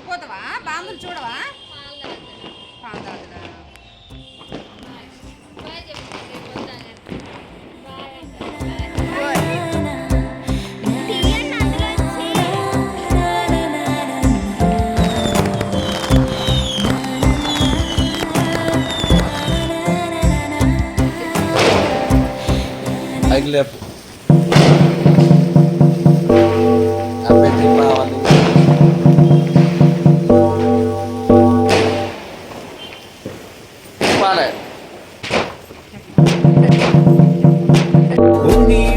పోతావా బాంబులు చూడవా లేపు దీపావళి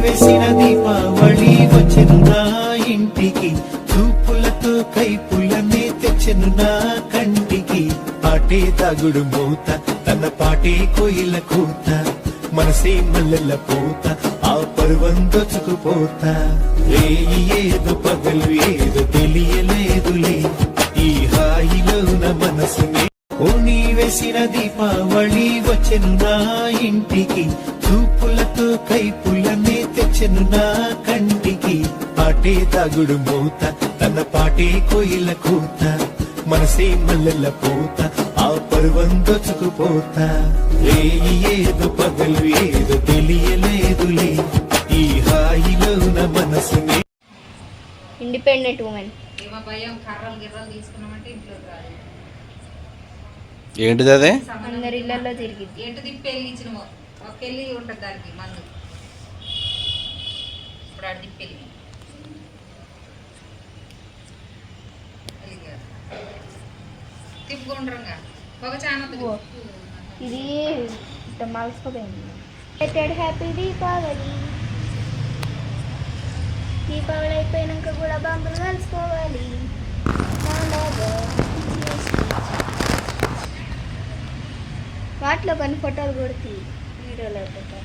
వేసిన దీపావళి వచ్చెను నా ఇంటికి చూపులతో కైపులనే తెచ్చెను నా కంటికి పాటే తాగుడు మూత తన పాటే కోయిల కూత మనసే మల్లెల పూత ఆ పర్వం దొచ్చుకుపోతా రేయి ఏదో పగలు ఏదో తెలియలేదులే ఈ హాయిలోన మనసుని ఓ నీ వేసిన దీపావళి వచ్చెను నా ఇంటికి చూపులతో కైపులనే తెచ్చెను నా కంటికి పాటే తాగుడు మూత తన పాటే కోయిల కూత మనసే మల్లెల పూత ఆ పర్వం దొచ్చుకుపోతా రేయి ఏదో పగలు ఏదో తెలియలేదులే ఈ హాయిలోన మనసుని. Independent women. భయం కర్రలు గిర్రలు తీసుకున్నామంటే ఇంట్లో రాదు. ఏంటిది అదే అందరి ఇళ్లలో తిరిగింది. ఏంటి తిప్పి వెళ్ళిచ్చినమో ఒక వెళ్ళి ఉంటుంది దానికి మందు ఇప్పుడు ఆడ తిప్పి వెళ్ళి తిప్పుకుంటారుగా ఒక ఛానల్ ఇది మలసిపోయింది. హ్యాపీ దీపావళి. దీపావళి అయిపోయినాక కూడా బాంబులు కలుసుకోవాలి. వాటిలో కొన్ని ఫోటోలు కొడుతీ వీడియోలో అయిపోతాయి.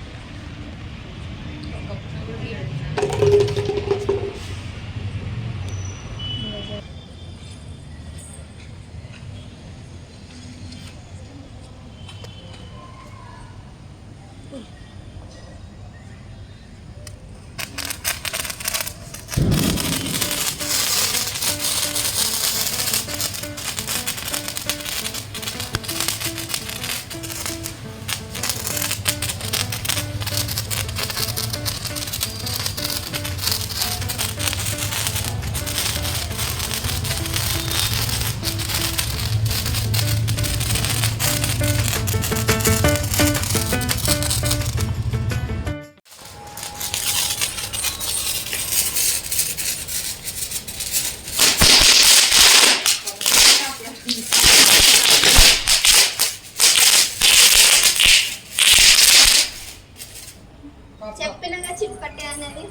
చెప్పినగా చిట్పట్టే అనేది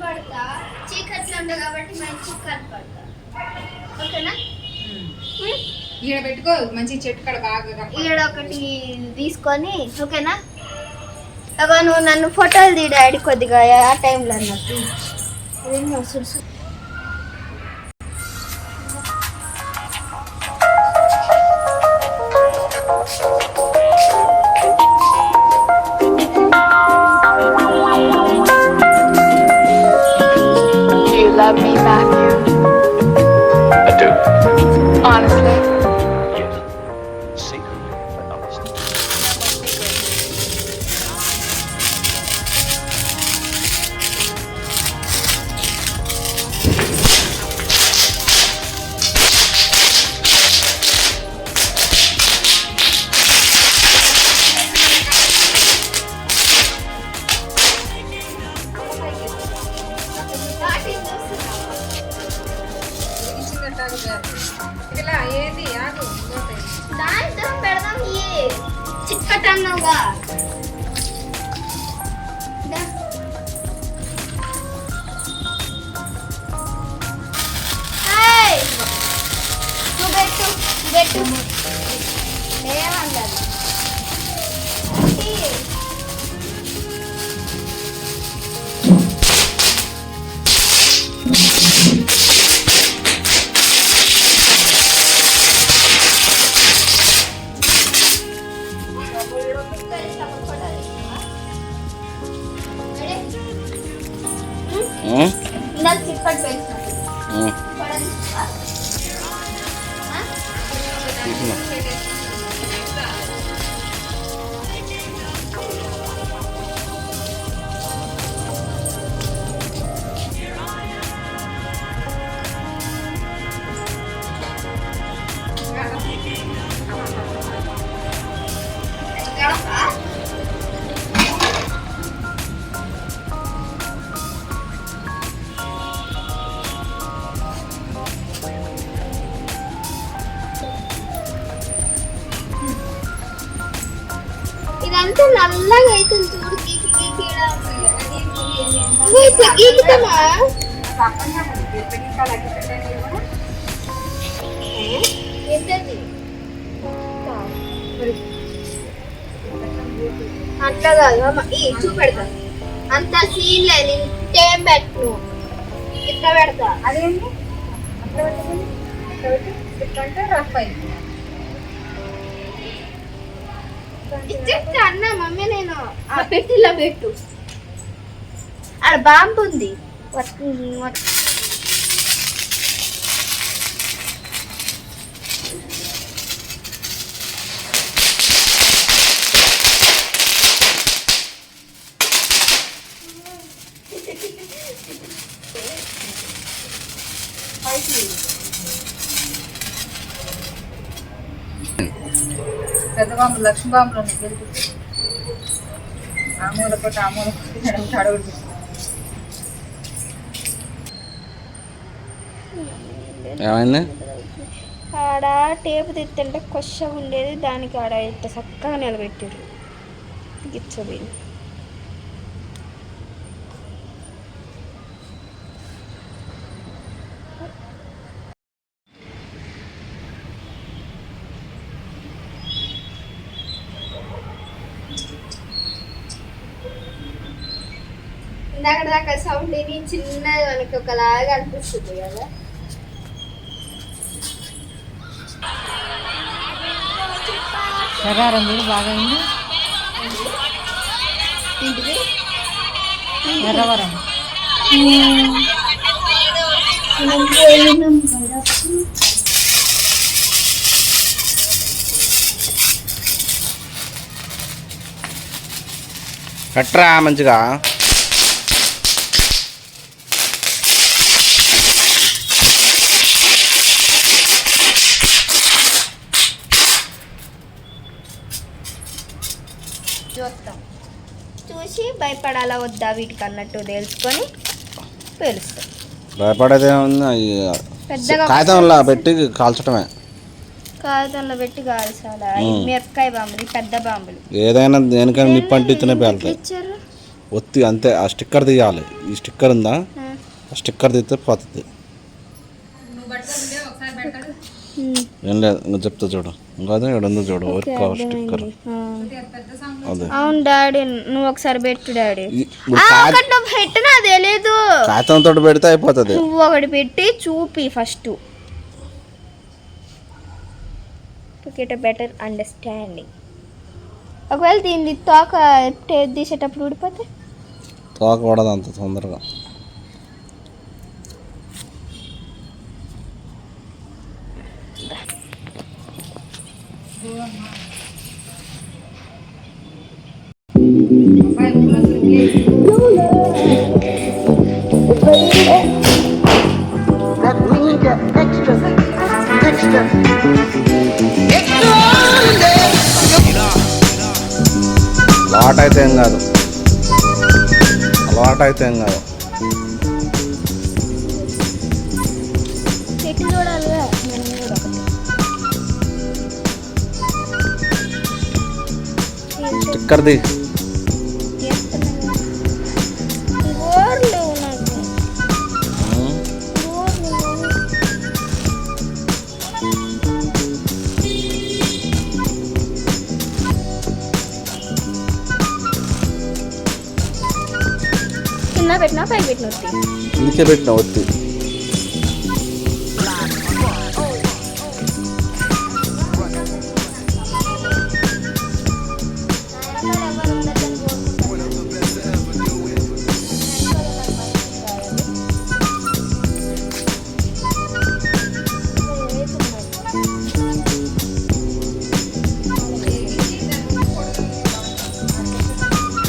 పడతా చీకట్లో ఉంటా కాబట్టి మంచి కనపడతా. ఓకేనా? ఈడ పెట్టుకో మంచి చెట్టు కడ బాగా ఈడ ఒకటి తీసుకొని ఓకేనా? అగో నువ్వు నన్ను ఫోటోలు తీ డాడీ కొద్దిగా ఆ టైంలో అన్నట్టు. Love me, Matthew? I do. Honestly? Yes. Secretly, but honestly. ఇలా ఏది ఆగు దాంట్లో పెడదాం. చిట్పట్ అన్నావుగా. పెట్టు ఏమన్నది ఇందాక చిప్పటి వేసినట్టు ఇదంతా నల్లగా అవుతుంది చూడు గీకి గీకి ఇట్లా గీకుతామా అట్లా కాదు చూపెడతా అంత సీన్ లేదు నేను టేం పెట్టు ఇట్లా పెడతా అదేంటి అట్లా పెట్టుకుని అంటే రఫ్ అయింది. చెప్తా అన్న మమ్మీ నేను ఆ పెట్టిలో పెట్టు ఆడ బాంబు ఉంది పెద్ద బాంబు లక్ష్మీ బాంబులో ఆ మూల కొట్టి ఆ మూల కొట్టి అడవులు ఏమైంది ఆడ టేపు తిత్తుంటే కొచ్చగా ఉండేది దానికి ఆడ ఇట్లా చక్కగా నిలబెట్టారు గిచ్చబోయింది ఇందాక దాకా సౌండ్ విని చిన్నది మనకి ఒకలాగా అనిపిస్తుంది కదా శరారం కూడా బాగా అయింది. ఏంటిది ఎర్రవరం కట్రా మంచిగా చూస్తాం చూసి భయపడాలా వద్దా వీటికి అన్నట్టు తెలుసుకొని పేలుస్తాం భయపడేదే ఉంది పెద్దగా కాగితంలో పెట్టి కాల్చడమే కాగితంలో పెట్టి కాల్చాలా మిరపకాయ బాంబులు పెద్ద బాంబులు ఏదైనా దేనికైనా నిప్పు అంటిస్తేనే పేలుతాయి ఇచ్చారు ఒత్తి అంతే ఆ స్టిక్కర్ తీయాలి ఈ స్టిక్కర్ ఉందా ఆ స్టిక్కర్ తీస్తే పోతుంది ఏం లేదు ఇంకా చెప్తా చూడు ఇంకా అదే ఇక్కడ ఉందో చూడు వర్క్ కావాలి స్టిక్కర్ అదే అవును డాడీ నువ్వు ఒకసారి పెట్టు డాడీ ఇప్పుడు ఒకటి నువ్వు పెట్టినా తెలియదు కాగితంతో పెడితే అయిపోతుంది నువ్వు ఒకటి పెట్టి చూపి first get a better understanding ఒకవేళ దీన్ని తోక టేప్ తీసేటప్పుడు ఊడిపోతే తోక పడదు అంత తొందరగా అలవాటు అయితే ఏం కాదు అలవాటు అయితే ఏం కాదు పెట్టి చూడాలిగా స్టిక్కర్ది కింద పెట్టినా పైకి పెట్టిన ఒత్తి ఇందుకే పెట్టిన ఒత్తి.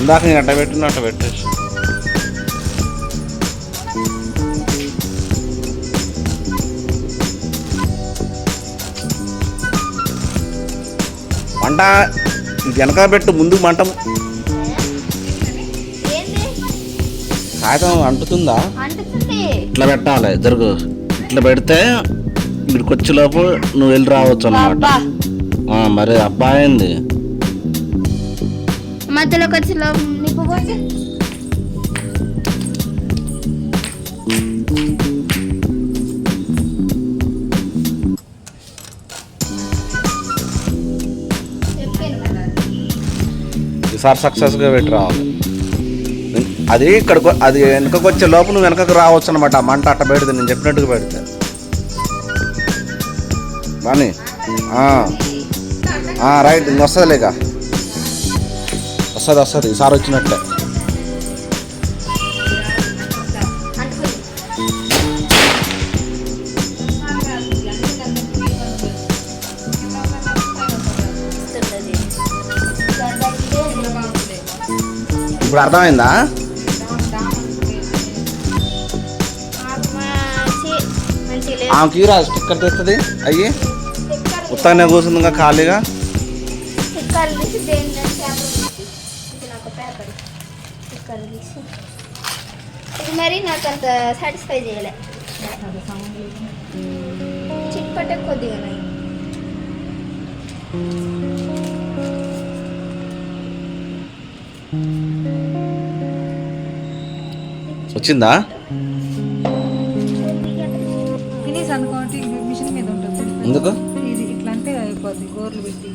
ఇందాక నేను అట్ట పెట్టిన అట్ట పెట్టేసి మంట ఇది వెనక పెట్టు, ముందు మంట కాగితం అంటుతుందా? అంటుతుంది. ఇట్లా పెట్టాలి, జరుగు ఇట్లా పెడితే ఇక్కడికి వచ్చేలోపు నువ్వు వెళ్ళి రావచ్చు అన్నమాట. మరి అబ్బాయి అయింది మధ్యలోకి వచ్చి నిప్పు పోసి ఈసారి సక్సెస్గా పెట్టి రావాలి. అది ఇక్కడికి అది వెనకకు వచ్చే లోపు నువ్వు వెనకకు రావచ్చు అనమాట. ఆ మంట అట్ట పెడితే నేను చెప్పినట్టుగా పెడితే కానీ రైట్. ఇంక వస్తుంది లేక వస్తుంది ఈసారి వచ్చినట్లే. ఇప్పుడు అర్థమైందా? ఆమెకి రా స్టిక్కర్ తెస్తుంది. అయ్యి ఉత్తగానే కూర్చుంది ఇంకా ఖాళీగా. మరి నాకు అంత సాటిస్ఫై చేయలే. చిట్పట్ట కొద్దిగా వచ్చిందా? ఫినిష్ అనుకోండి మిషన్ మీద ఉంటుంది. ఎందుకు ఇది ఇట్లా అంటే అయిపోద్ది గోర్లు పెట్టి.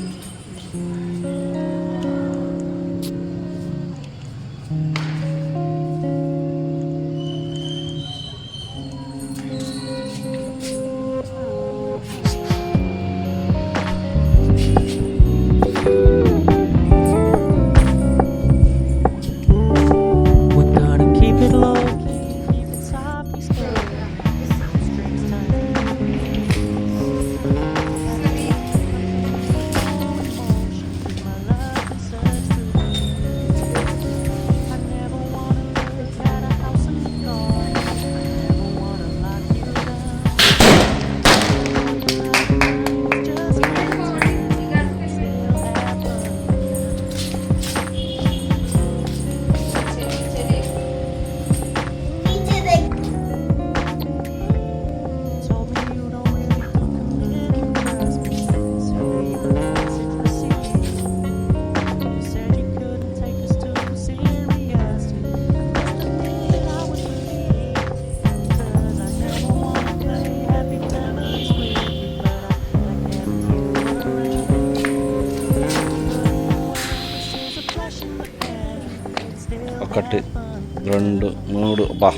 ఒకటి 2 3 బా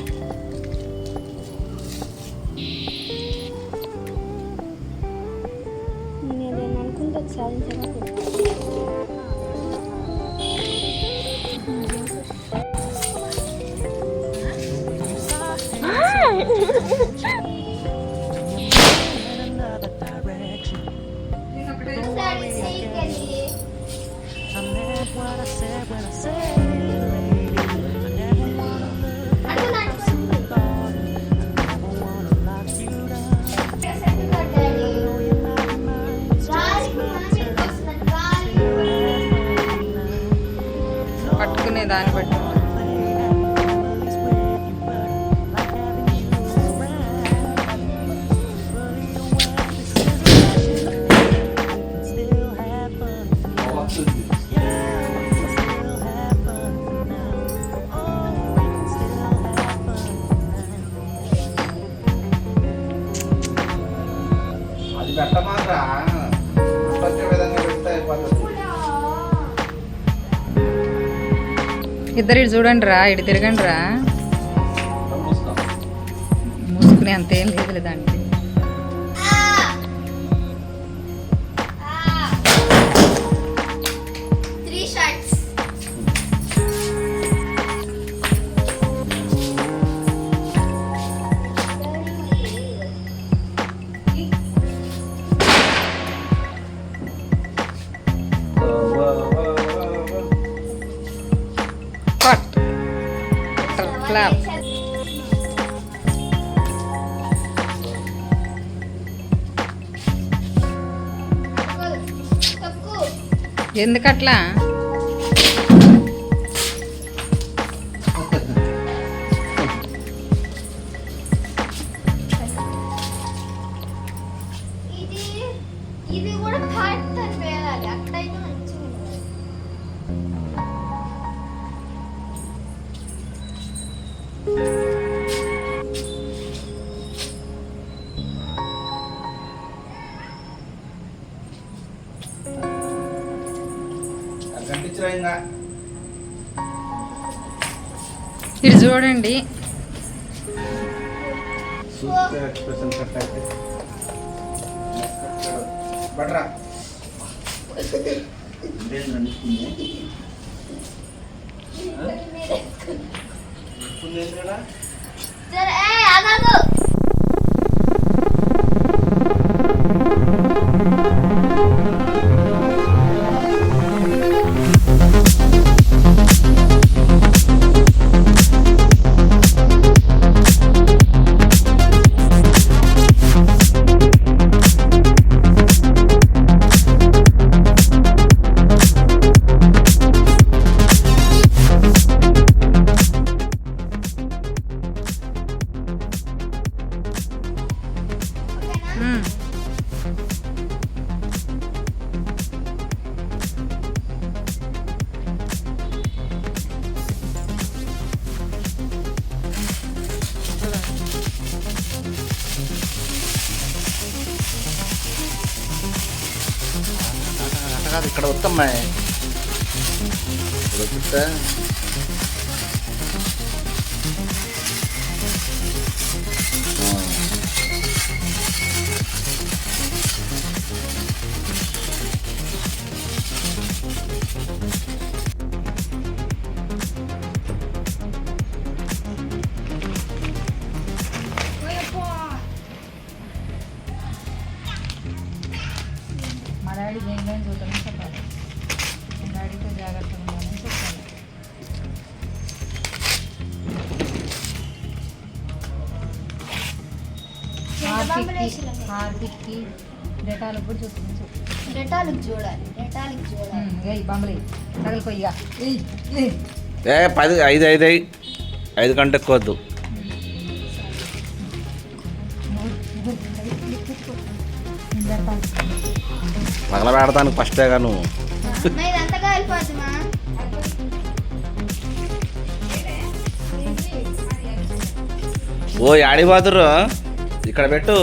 అనుకుంటే సాధించగా పట్టుకునే దాన్ని బట్టి అది పెట్టమారా వచ్చే విధంగా పెడితే అయిపోతుంది. ఇద్దరు ఇటు చూడండి రా, ఇటు తిరగండి రా. పెట్టుకునే అంతేం లేదులే దానికి. Clap. ఎందుకట్లా? ఇది కూడా పాడతాను వేయాలి, అట్లయితే మంచిగా ఉంటుంది. ఇది చూడండి. సరే ఆగాగు. కాదు ఇక్కడ వద్దమ్మా, ఇక్కడ వద్దుతా. మా డాడీ దేనికైనా చూద్దామని చెప్పాలి. మా డాడీతో జాగ్రత్తగా ఉండాలని చెప్పాలి. హార్దిక్కి డెటాలకు కూడా చూసుకుని చెప్పు. డెటాలిక్ చూడాలి, డెటాలిక్ చూడాలి. బొమ్మలి తగలుకో ఇక. 5 కంటే ఎక్కువ వద్దు. తగలబెడతానికి ఫస్టేగా నువ్వు. ఇదంతగా వెళ్ళిపోతుందా? ఓ ఆడిపోతురు, ఇక్కడ పెట్టు.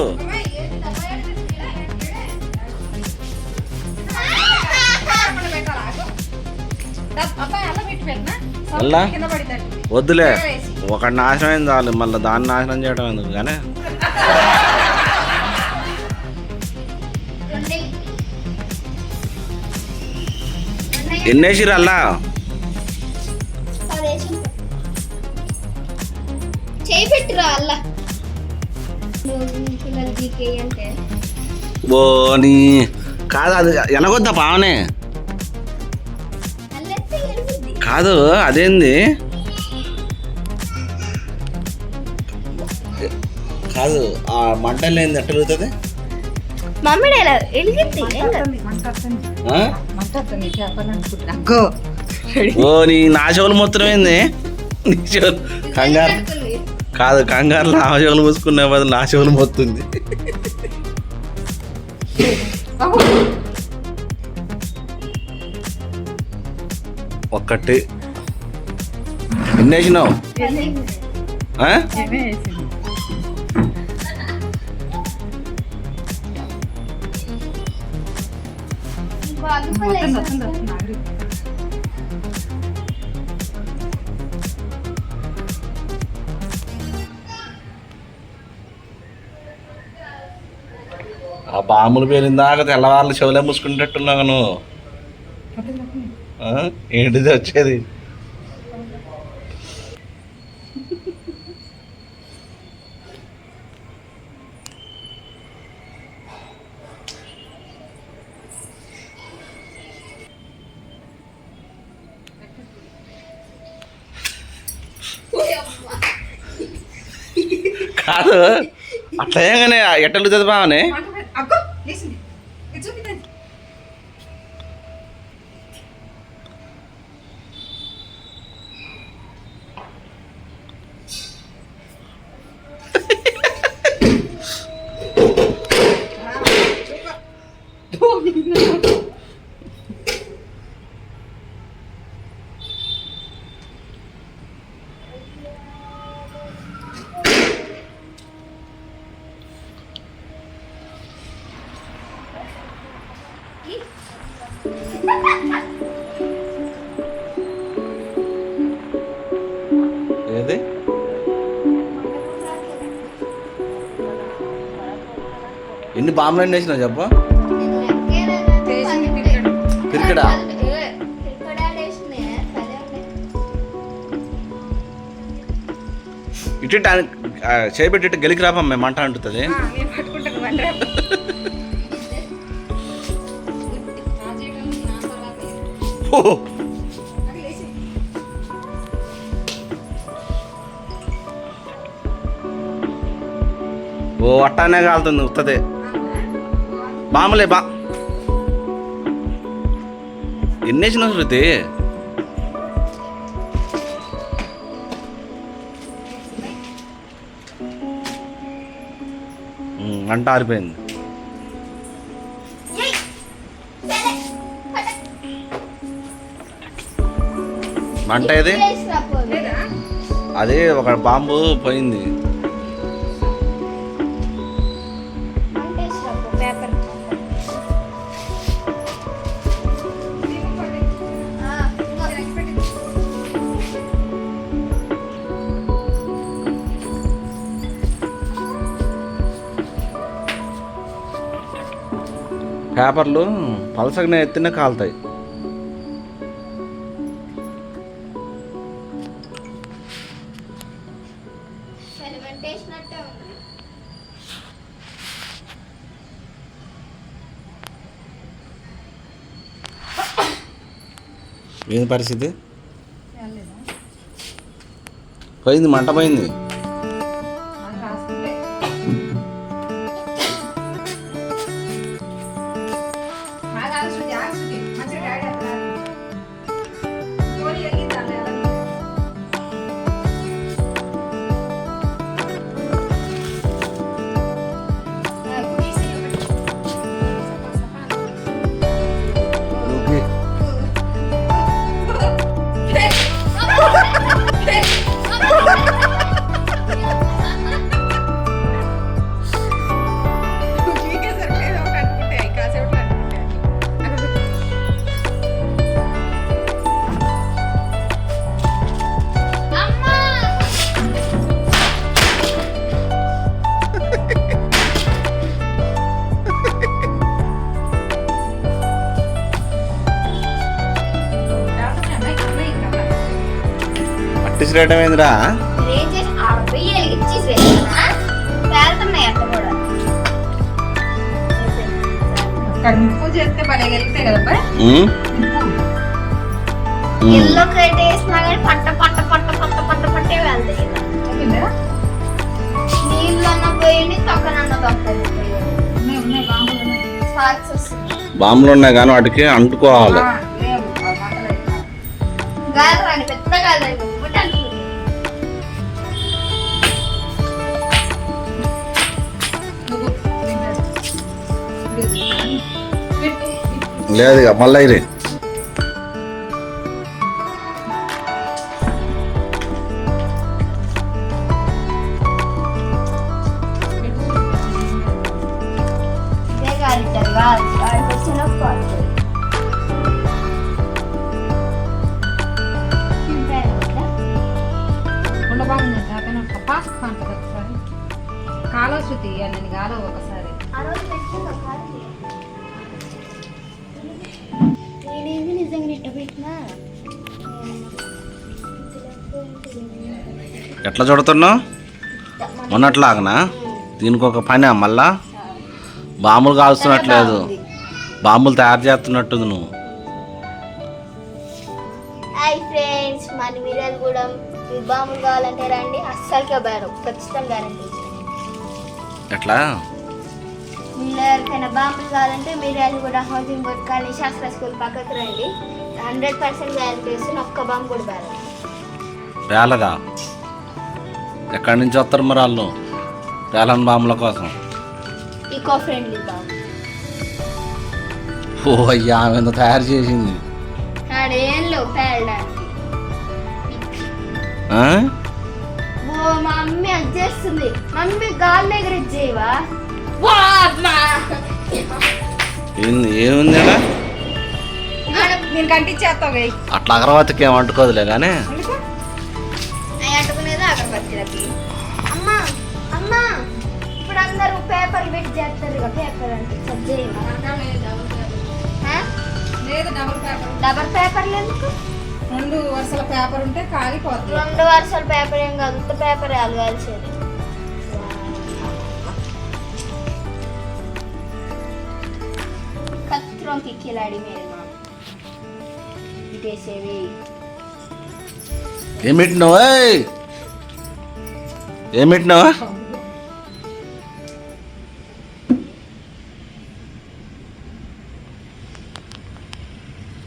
మళ్ళా వద్దులే, ఒక నాశనం అయింది చాలు, మళ్ళీ దాన్ని నాశనం చేయడం ఎందుకు కానీ. ఎన్నేసిరు అల్లా చేయి పెట్టిరా అల్లా పిల్లలు గీకే అంటే. ఓ నీ కాదు, అది ఎనగొద్దా పావనే కాదు, అదేంది కాదు, ఆ మంటలు ఏంది ఎట్ట వెళ్తుంది? మమ్మీ వెలిగింది. ఓ నీ నా చెవులు మొత్తం ఏంది? నీ చెవులు కంగారు కాదు, కంగారు నా చెవులు మూసుకునే బదులు నా చెవులు మొత్తుంది. ఒక్కటి ఎన్ని వేసినావు? ఆ బాంబులు పేలిందాక తెల్లవారులు చెవులే మూసుకునేటట్టున్నావు నువ్వు. ఏంటిది వచ్చేది? కాదు అట్లా ఏగానే ఎట్టలు చదివామని ఏది ఎన్ని బాంబులు అన్నీ వేసినావు చెప్పు. పిరికడా ఇటు చేయబెట్టి గెలికి రాపా మేము మంట అంటుంది. ఓ అట్టానే కాలుతుంది ఉత్తదే బాంబులే ఎన్ని వేసినావు శృతి? మంట ఆరిపోయింది. మంట ఏది? అదే ఒక బాంబు పోయింది. పేపర్లు పలసగా ఎత్తినే కాలుతాయి. ఏంది పరిస్థితి? పోయింది, మంట పోయింది. రేట్ ఏమైందిరా? బాంబులు ఉన్నాయి కానీ వాటికి అంటుకోవాలి. లేదు మళ్ళీ రే కాలో శృతి నేను కాలో ఒకసారి ఆ రోజు పెట్టుకుంటా కాదు నేనేంది నిజంగా ఇట్ట పెట్టినా ఎట్లా చూడుతున్నావు ఉన్నట్లాగనా? దీనికి ఒక పని మళ్ళా బాంబులు కాల్స్తున్నట్లేదు, బాంబులు తయారు చేస్తున్నట్టుంది నువ్వు. హాయ్ ఫ్రెండ్స్, మన మిరియాలు కూడా మీకు బాంబులు కావాలంటే రండి, అస్సలుకే బేరు ఖచ్చితంగా గ్యారెంటీ. ఎట్లా మీరు ఎవరికైనా బాంబులు కావాలంటే మిరియాలు కూడా హౌసింగ్ బోర్డ్ కానీ శాస్త్ర స్కూల్ పక్కకు రండి, 100% గ్యారెంటీ ఇస్తున్న ఒక్క బాంబు కూడా బేరు. పేలగా ఎక్కడి నుంచి వస్తారు మరి వాళ్ళు పేలని బాంబుల కోసం? Eco friendly bomb. ఓ అయ్యా, ఆమె ఎంత తయారు చేసింది. ఆడేం లేవు పేలడానికి. ఓ మా మమ్మీ అది చేస్తుంది. మమ్మీ గాల్లో ఎగిరిచ్చేవా? ఏముంది నేను కంటించేస్తావు అట్లా అగరవత్తికి ఏం అంటుకోదులే కానీ అవి అంటుకునేది అగరబత్తీలకి. అమ్మా అమ్మా, ఇప్పుడు అందరూ పేపర్లు పెట్టి చేస్తారు కదా, పేపర్ అంటే లేదు డబుల్ పేపర్. డబల్ పేపర్లు ఎందుకు? 2 వరుసల పేపర్ ఉంటే కాలిపోతుంది. 2 వరుసల పేపర్ ఏం కాదు, ఉత్త పేపర్ అలగాల్సేది. కత్తిలోకి కిలాడి మీరు ఇటేసేవి. ఏం పెట్టినావా? ఏం పెట్టినావా?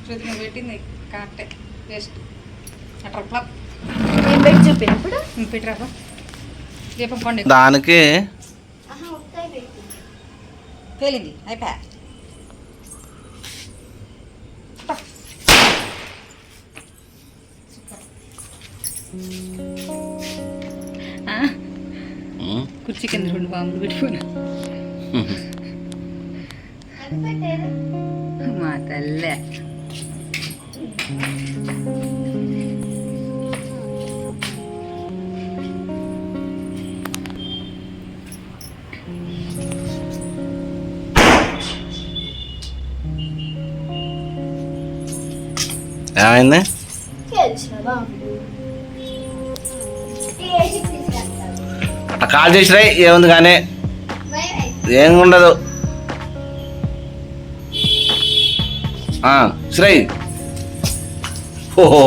నువ్వు పెట్టింది కరెక్టే, జస్ట్ అట్లా నేను పెట్టి చూపినప్పుడు పెట్టిరాబా దీపం పండుగ దానికి పేలింది అయిపోయా. కుర్చీ కింద 2 బాంబులు పెట్టుకున్నా. మా తల్లే ఏమైంది? అట్లా కాల్ చేసిరా ఏముంది కానీ ఏం ఉండదు. శ్రై ఓహో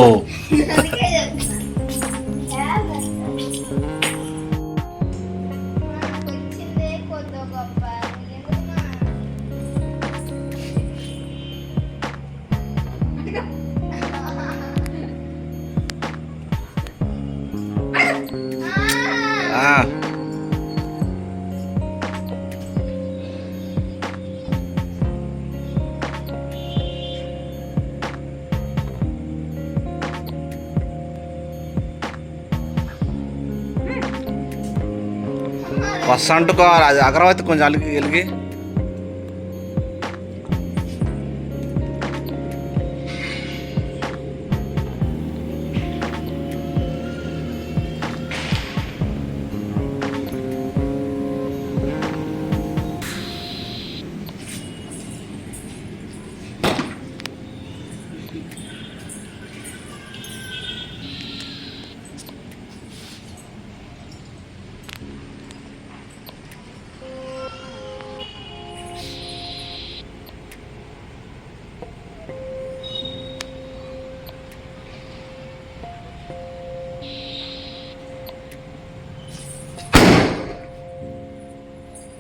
ఫస్ట్ అంటుకోవాలి. అది అగరవత్తి కొంచెం అలిగి వెలిగి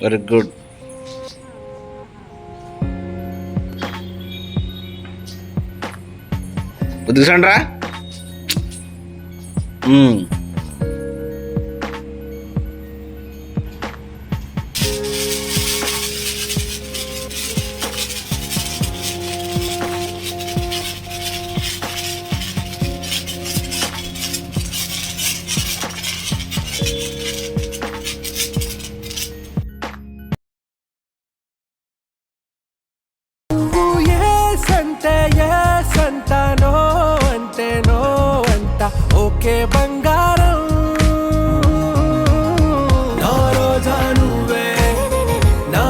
వెరీ గుడ్. ఉద్దేశండ్రా ఓకే బంగారం నా రోజా నువ్వే నా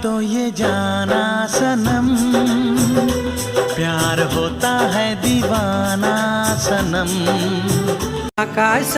तो ये जाना सनम प्यार होता है दीवाना सनम आकाश